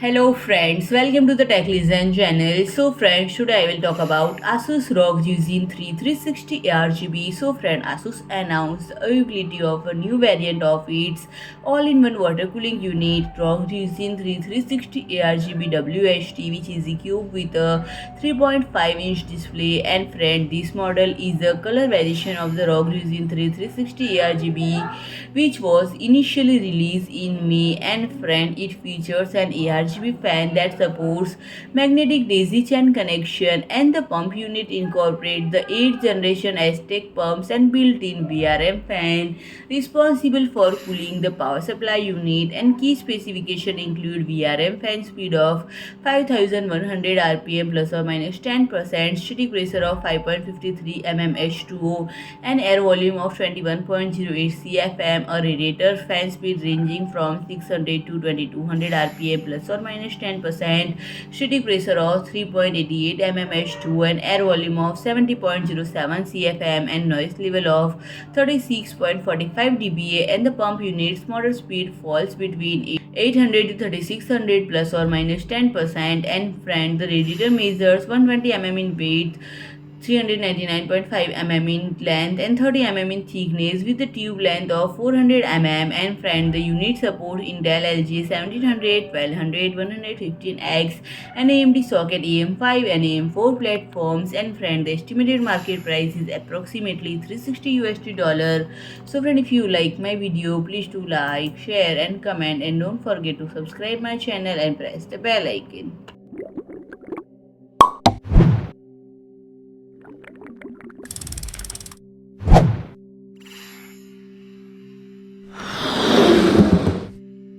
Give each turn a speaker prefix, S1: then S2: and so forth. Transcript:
S1: Hello friends, welcome to the Tech Listen channel. So friends, today I will talk about ASUS ROG RYUJIN III 360 ARGB. So friend, ASUS announced the availability of a new variant of its all-in-one water cooling unit ROG RYUJIN III 360 ARGB WHT, which is equipped with a 3.5-inch display. And friend, this model is a color variation of the ROG RYUJIN III 360 ARGB, which was initially released in May. And friend, it features an ARGB fan that supports magnetic daisy chain connection, and the pump unit incorporates the 8th generation Asetek pumps and built-in VRM fan responsible for cooling the power supply unit. And key specifications include VRM fan speed of 5100 rpm plus or minus 10%, static pressure of 5.53 mm H2O, and air volume of 21.08 cfm, a radiator fan speed ranging from 600 to 2200 rpm plus or minus 10%, static pressure of 3.88 mm H2O, and air volume of 70.07 cfm, and noise level of 36.45 dBA. And the pump unit's motor speed falls between 800 to 3600 plus or minus 10%. And friend, the radiator measures 120 mm in weight, 399.5 mm in length, and 30 mm in thickness, with a tube length of 400 mm. And friend, the unit supports Intel LGA1700, 1200, 115X, and AMD Socket AM5 and AM4 platforms. And friend, the estimated market price is approximately $360. So friend, if you like my video, please do like, share, and comment, and don't forget to subscribe my channel and press the bell icon.